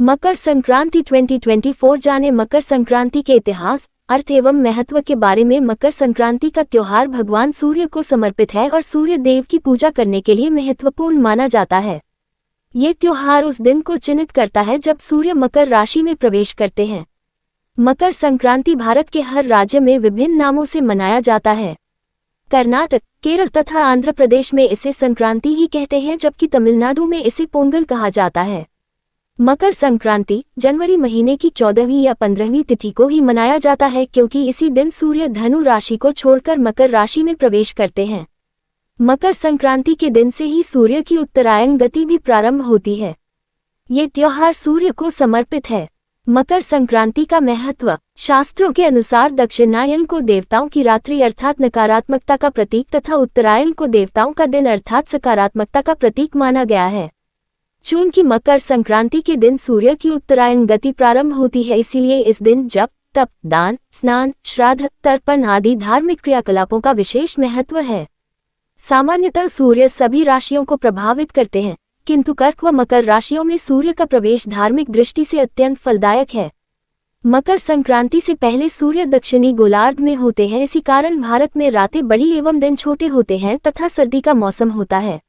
मकर संक्रांति 2024 जाने मकर संक्रांति के इतिहास, अर्थ एवं महत्व के बारे में। मकर संक्रांति का त्योहार भगवान सूर्य को समर्पित है और सूर्य देव की पूजा करने के लिए महत्वपूर्ण माना जाता है। ये त्योहार उस दिन को चिन्हित करता है जब सूर्य मकर राशि में प्रवेश करते हैं। मकर संक्रांति भारत के हर राज्य में विभिन्न नामों से मनाया जाता है। कर्नाटक, केरल तथा आंध्र प्रदेश में इसे संक्रांति ही कहते हैं, जबकि तमिलनाडु में इसे पोंगल कहा जाता है। मकर संक्रांति जनवरी महीने की 14वीं या 15वीं तिथि को ही मनाया जाता है, क्योंकि इसी दिन सूर्य धनु राशि को छोड़कर मकर राशि में प्रवेश करते हैं। मकर संक्रांति के दिन से ही सूर्य की उत्तरायण गति भी प्रारंभ होती है। ये त्योहार सूर्य को समर्पित है। मकर संक्रांति का महत्व। शास्त्रों के अनुसार दक्षिणायन को देवताओं की रात्रि अर्थात नकारात्मकता का प्रतीक तथा उत्तरायण को देवताओं का दिन अर्थात सकारात्मकता का प्रतीक माना गया है। चूंकि मकर संक्रांति के दिन सूर्य की उत्तरायण गति प्रारंभ होती है, इसीलिए इस दिन जप, तप, दान, स्नान, श्राद्ध, तर्पण आदि धार्मिक क्रियाकलापों का विशेष महत्व है। सामान्यतः सूर्य सभी राशियों को प्रभावित करते हैं, किंतु कर्क व मकर राशियों में सूर्य का प्रवेश धार्मिक दृष्टि से अत्यंत फलदायक है। मकर संक्रांति से पहले सूर्य दक्षिणी गोलार्ध में होते हैं, इसी कारण भारत में रातें बड़ी एवं दिन छोटे होते हैं तथा सर्दी का मौसम होता है।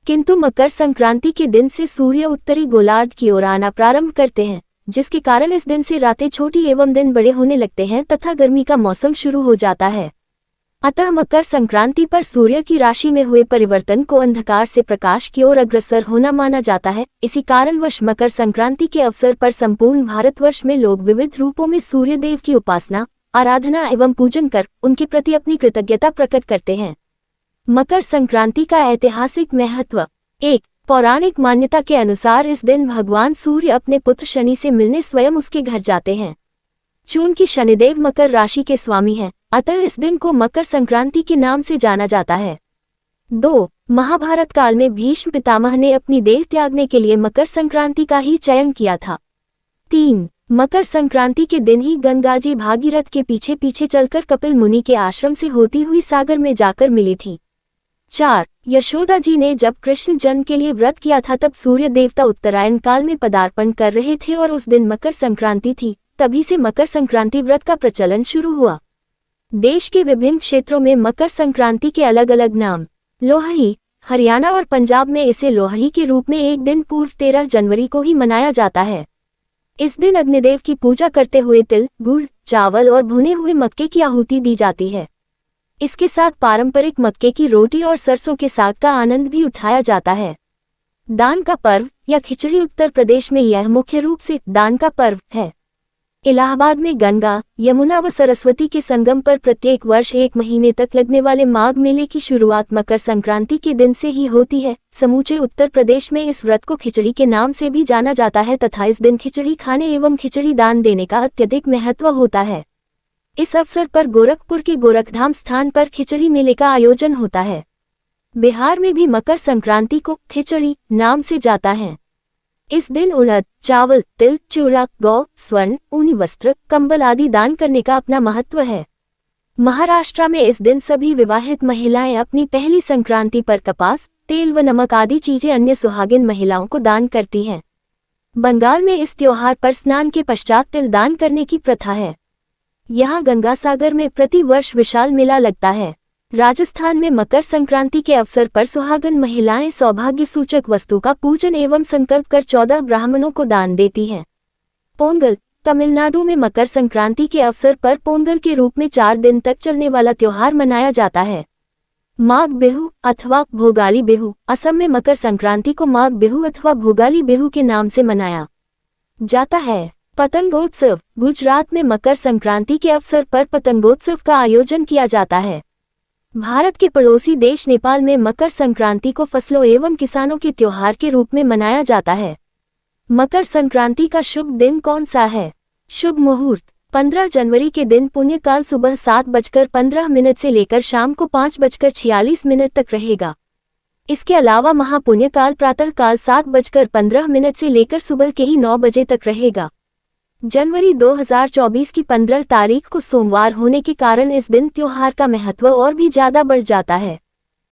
किंतु मकर संक्रांति के दिन से सूर्य उत्तरी गोलार्ध की ओर आना प्रारंभ करते हैं, जिसके कारण इस दिन से रातें छोटी एवं दिन बड़े होने लगते हैं तथा गर्मी का मौसम शुरू हो जाता है। अतः मकर संक्रांति पर सूर्य की राशि में हुए परिवर्तन को अंधकार से प्रकाश की ओर अग्रसर होना माना जाता है। इसी कारणवश मकर संक्रांति के अवसर पर संपूर्ण भारतवर्ष में लोग विविध रूपों में सूर्य देव की उपासना, आराधना एवं पूजन कर उनके प्रति अपनी कृतज्ञता प्रकट करते हैं। मकर संक्रांति का ऐतिहासिक महत्व। 1. पौराणिक मान्यता के अनुसार इस दिन भगवान सूर्य अपने पुत्र शनि से मिलने स्वयं उसके घर जाते हैं। चूंकि शनिदेव मकर राशि के स्वामी हैं, अतः इस दिन को मकर संक्रांति के नाम से जाना जाता है। 2. महाभारत काल में भीष्म पितामह ने अपनी देह त्यागने के लिए मकर संक्रांति का ही चयन किया था। 3. मकर संक्रांति के दिन ही गंगा जी भागीरथ के पीछे पीछे चलकर कपिल मुनि के आश्रम से होती हुई सागर में जाकर मिली थी। 4. यशोदा जी ने जब कृष्ण जन्म के लिए व्रत किया था, तब सूर्य देवता उत्तरायण काल में पदार्पण कर रहे थे और उस दिन मकर संक्रांति थी। तभी से मकर संक्रांति व्रत का प्रचलन शुरू हुआ। देश के विभिन्न क्षेत्रों में मकर संक्रांति के अलग अलग नाम। लोहड़ी, हरियाणा और पंजाब में इसे लोहड़ी के रूप में एक दिन पूर्व 13 जनवरी को ही मनाया जाता है। इस दिन अग्निदेव की पूजा करते हुए तिल, गुड़, चावल और भुने हुए मक्के की आहुति दी जाती है। इसके साथ पारंपरिक मक्के की रोटी और सरसों के साग का आनंद भी उठाया जाता है। दान का पर्व या खिचड़ी उत्तर प्रदेश में यह मुख्य रूप से दान का पर्व है। इलाहाबाद में गंगा, यमुना व सरस्वती के संगम पर प्रत्येक वर्ष 1 महीने तक लगने वाले माघ मेले की शुरुआत मकर संक्रांति के दिन से ही होती है। समूचे उत्तर प्रदेश में इस व्रत को खिचड़ी के नाम से भी जाना जाता है तथा इस दिन खिचड़ी खाने एवं खिचड़ी दान देने का अत्यधिक महत्व होता है। इस अवसर पर गोरखपुर के गोरखधाम स्थान पर खिचड़ी मेले का आयोजन होता है। बिहार में भी मकर संक्रांति को खिचड़ी नाम से जाता है। इस दिन उड़द, चावल, तिल, चूड़ा, गौ, स्वर्ण, ऊनी वस्त्र, कंबल आदि दान करने का अपना महत्व है। महाराष्ट्र में इस दिन सभी विवाहित महिलाएं अपनी पहली संक्रांति पर कपास, तेल व नमक आदि चीजें अन्य सुहागिन महिलाओं को दान करती हैं। बंगाल में इस त्योहार पर स्नान के पश्चात तिल दान करने की प्रथा है। यहाँ गंगासागर में प्रति वर्ष विशाल मेला लगता है। राजस्थान में मकर संक्रांति के अवसर पर सुहागन महिलाएं सौभाग्य सूचक वस्तु का पूजन एवं संकल्प कर 14 ब्राह्मणों को दान देती हैं। पोंगल, तमिलनाडु में मकर संक्रांति के अवसर पर पोंगल के रूप में 4 दिन तक चलने वाला त्योहार मनाया जाता है। माघ बिहू अथवा भोगाली बिहू, असम में मकर संक्रांति को माघ बिहू अथवा भोगाली बिहू के नाम से मनाया जाता है। पतंगोत्सव, गुजरात में मकर संक्रांति के अवसर पर पतंगोत्सव का आयोजन किया जाता है। भारत के पड़ोसी देश नेपाल में मकर संक्रांति को फसलों एवं किसानों के त्योहार के रूप में मनाया जाता है। मकर संक्रांति का शुभ दिन कौन सा है? शुभ मुहूर्त 15 जनवरी के दिन पुण्यकाल सुबह 7:15 से लेकर शाम को 5:46 तक रहेगा। इसके अलावा महापुण्यकाल प्रातःकाल 7:15 से लेकर सुबह के ही 9 बजे तक रहेगा। जनवरी 2024 की 15 तारीख को सोमवार होने के कारण इस दिन त्योहार का महत्व और भी ज्यादा बढ़ जाता है।